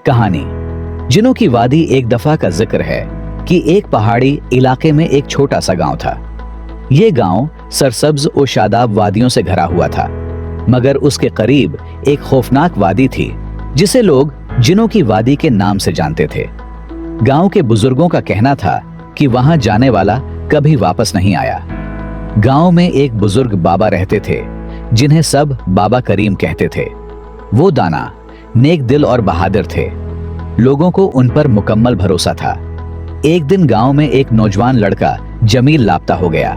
कहानी। जिनों की वादी एक दफा का जिक्र है कि एक पहाड़ी इलाके में एक छोटा सा गांव था। ये गांव सरसब्ज और शादाब वादियों से घरा हुआ था, मगर उसके करीब एक खौफनाक वादी थी जिसे लोग जिनों की वादी के नाम से जानते थे। गांव के बुजुर्गों का कहना था कि वहां जाने वाला कभी वापस नहीं आया। गांव में एक बुजुर्ग बाबा रहते थे जिन्हें सब बाबा करीम कहते थे। वो दाना, नेक दिल और बहादुर थे। लोगों को उन पर मुकम्मल भरोसा था। एक दिन गांव में एक नौजवान लड़का जमील लापता हो गया।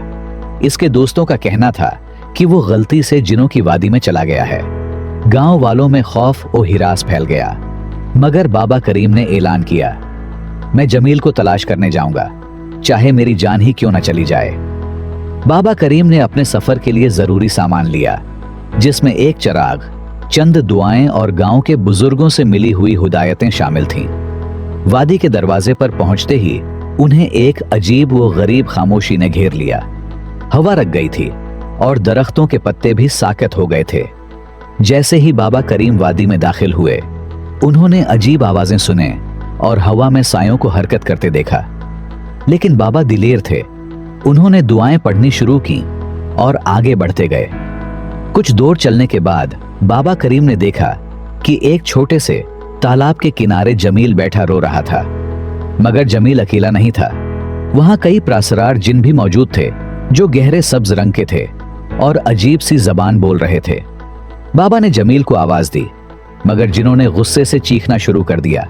इसके दोस्तों का कहना था कि वो गलती से जिनों की वादी में चला गया है। गांव वालों में खौफ और हिरास फैल गया, मगर बाबा करीम ने ऐलान किया, मैं जमील को तलाश करने जाऊंगा, चाहे मेरी जान ही क्यों न चली जाए। बाबा करीम ने अपने सफर के लिए जरूरी सामान लिया, जिसमें एक चिराग, चंद दुआएं और गांव के बुजुर्गों से मिली हुई हिदायतें शामिल थीं। वादी के दरवाजे पर पहुंचते ही उन्हें एक अजीब व गरीब खामोशी ने घेर लिया। हवा रख गई थी और दरख्तों के पत्ते भी साकत हो गए थे। जैसे ही बाबा करीम वादी में दाखिल हुए, उन्होंने अजीब आवाजें सुने और हवा में सायों को हरकत करते देखा। लेकिन बाबा दिलेर थे। उन्होंने दुआएं पढ़नी शुरू की और आगे बढ़ते गए। कुछ दूर चलने के बाद बाबा करीम ने देखा कि एक छोटे से तालाब के किनारे जमील बैठा रो रहा था। मगर जमील अकेला नहीं था। वहां कई प्रासरार जिन भी मौजूद थे, जो गहरे सब्ज रंग के थे और अजीब सी जबान बोल रहे थे। बाबा ने जमील को आवाज दी, मगर जिन्हों ने गुस्से से चीखना शुरू कर दिया।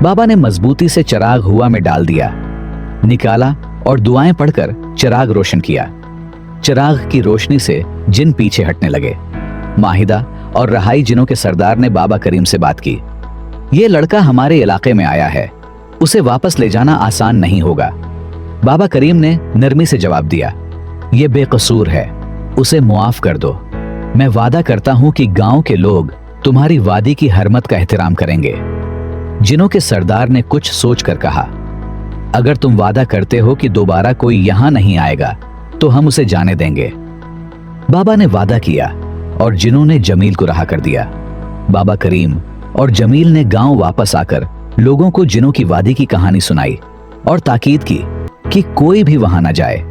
बाबा ने मजबूती से चिराग हुआ में डाल दिया, निकाला और दुआएं पढ़कर चिराग रोशन किया। चिराग की रोशनी से जिन पीछे हटने लगे। माहिदा और रहाई जिनों के सरदार ने बाबा करीम से बात की, ये लड़का हमारे इलाके में आया है, उसे वापस ले जाना आसान नहीं होगा। बाबा करीम ने नरमी से जवाब दिया, ये बेकसूर है, उसे मुआफ कर दो। मैं वादा करता हूं कि गांव के लोग तुम्हारी वादी की हरमत का एहतराम करेंगे। जिनों के सरदार ने कुछ सोचकर कहा, अगर तुम वादा करते हो कि दोबारा कोई यहां नहीं आएगा तो हम उसे जाने देंगे। बाबा ने वादा किया और जिनों ने जमील को रहा कर दिया। बाबा करीम और जमील ने गांव वापस आकर लोगों को जिनों की वादी की कहानी सुनाई और ताकीद की कि कोई भी वहां न जाए।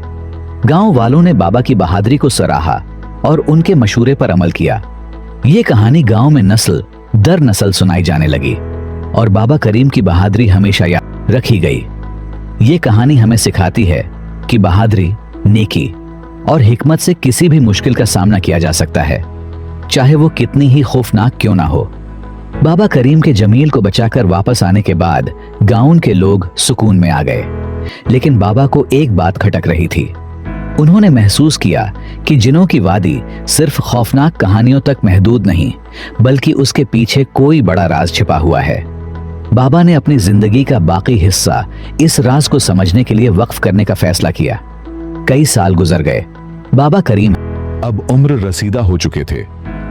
गांव वालों ने बाबा की बहादुरी को सराहा और उनके मशूरे पर अमल किया। ये कहानी गांव में नस्ल दर नस्ल सुनाई जाने लगी और बाबा करीम की बहादुरी हमेशा याद रखी गई। ये कहानी हमें सिखाती है कि बहादुरी, नेकी और हिकमत से किसी भी मुश्किल का सामना किया जा सकता है, चाहे वो कितनी ही खौफनाक क्यों ना हो। बाबा करीम के जमील को बचाकर वापस आने के बाद गांव के लोग सुकून में आ गए। लेकिन बाबा को एक बात खटक रही थी। उन्होंने महसूस किया कि जिनों की वादी सिर्फ खौफनाक कहानियों तक महदूद नहीं, बल्कि उसके पीछे कोई बड़ा राज छिपा हुआ है। बाबा ने अपनी जिंदगी का बाकी हिस्सा इस राज को समझने के लिए वक्फ करने का फैसला किया। कई साल गुजर गए। बाबा करीम अब उम्र रसीदा हो चुके थे,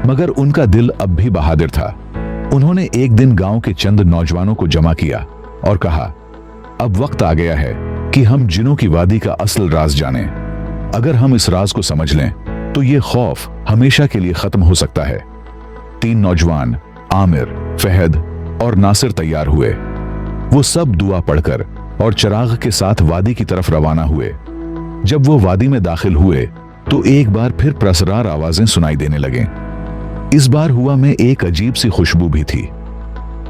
मगर उनका दिल अब भी बहादुर था। उन्होंने एक दिन गांव के चंद नौजवानों को जमा किया और कहा, अब वक्त आ गया है कि हम जिनों की वादी का असल राज जानें। अगर हम इस राज को समझ लें तो ये खौफ हमेशा के लिए खत्म हो सकता है। 3 नौजवान आमिर, फहद और नासिर तैयार हुए। वो सब दुआ पढ़कर और चिराग के साथ वादी की तरफ रवाना हुए। जब वो वादी में दाखिल हुए तो एक बार फिर प्रसरार आवाजें सुनाई देने लगे। इस बार हुआ में एक अजीब सी खुशबू भी थी।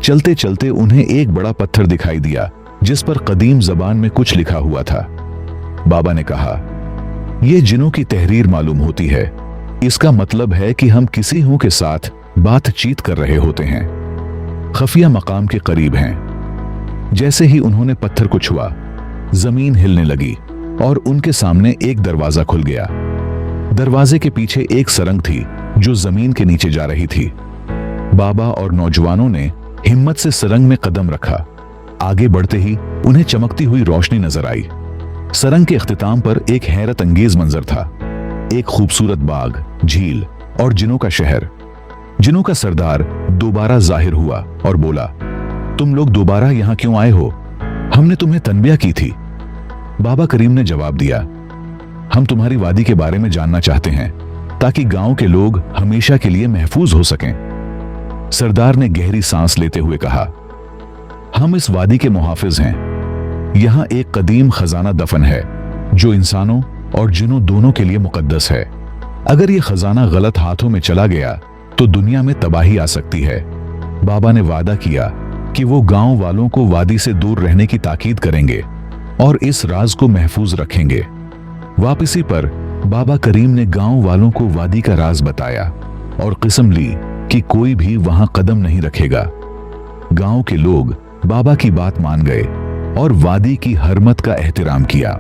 चलते चलते उन्हें एक बड़ा पत्थर दिखाई दिया जिस पर कदीम जबान में कुछ लिखा हुआ था। बाबा ने कहा, यह जिनों की तहरीर मालूम होती है। इसका मतलब है कि हम किसी हूं के साथ बातचीत कर रहे होते हैं, खफिया मकाम के करीब हैं। जैसे ही उन्होंने पत्थर को छुआ, जमीन हिलने लगी और उनके सामने एक दरवाजा खुल गया। दरवाजे के पीछे एक सरंग थी जो जमीन के नीचे जा रही थी। बाबा और नौजवानों ने हिम्मत से सरंग में कदम रखा। आगे बढ़ते ही उन्हें चमकती हुई रोशनी नजर आई। सरंग के इख्तिताम पर एक हैरत अंगेज मंजर था। एक खूबसूरत बाग, झील और जिनों का शहर। जिनों का सरदार दोबारा जाहिर हुआ और बोला, तुम लोग दोबारा यहां क्यों आए हो? हमने तुम्हें तनबिया की थी। बाबा करीम ने जवाब दिया, हम तुम्हारी वादी के बारे में जानना चाहते हैं ताकि गांव के लोग हमेशा के लिए महफूज हो सकें। सरदार ने गहरी सांस लेते हुए कहा, हम इस वादी के मुहाफिज हैं। यहाँ एक कदीम खजाना दफन है जो इंसानों और जिन्नों दोनों के लिए मुकद्दस है। अगर ये खजाना गलत हाथों में चला गया तो दुनिया में तबाही आ सकती है। बाबा ने वादा किया कि वो गांव वालों को वादी से दूर रहने की ताकीद करेंगे और इस राज को महफूज रखेंगे। वापसी पर बाबा करीम ने गांव वालों को वादी का राज बताया और कसम ली कि कोई भी वहां कदम नहीं रखेगा। गांव के लोग बाबा की बात मान गए और वादी की हरमत का एहतराम किया।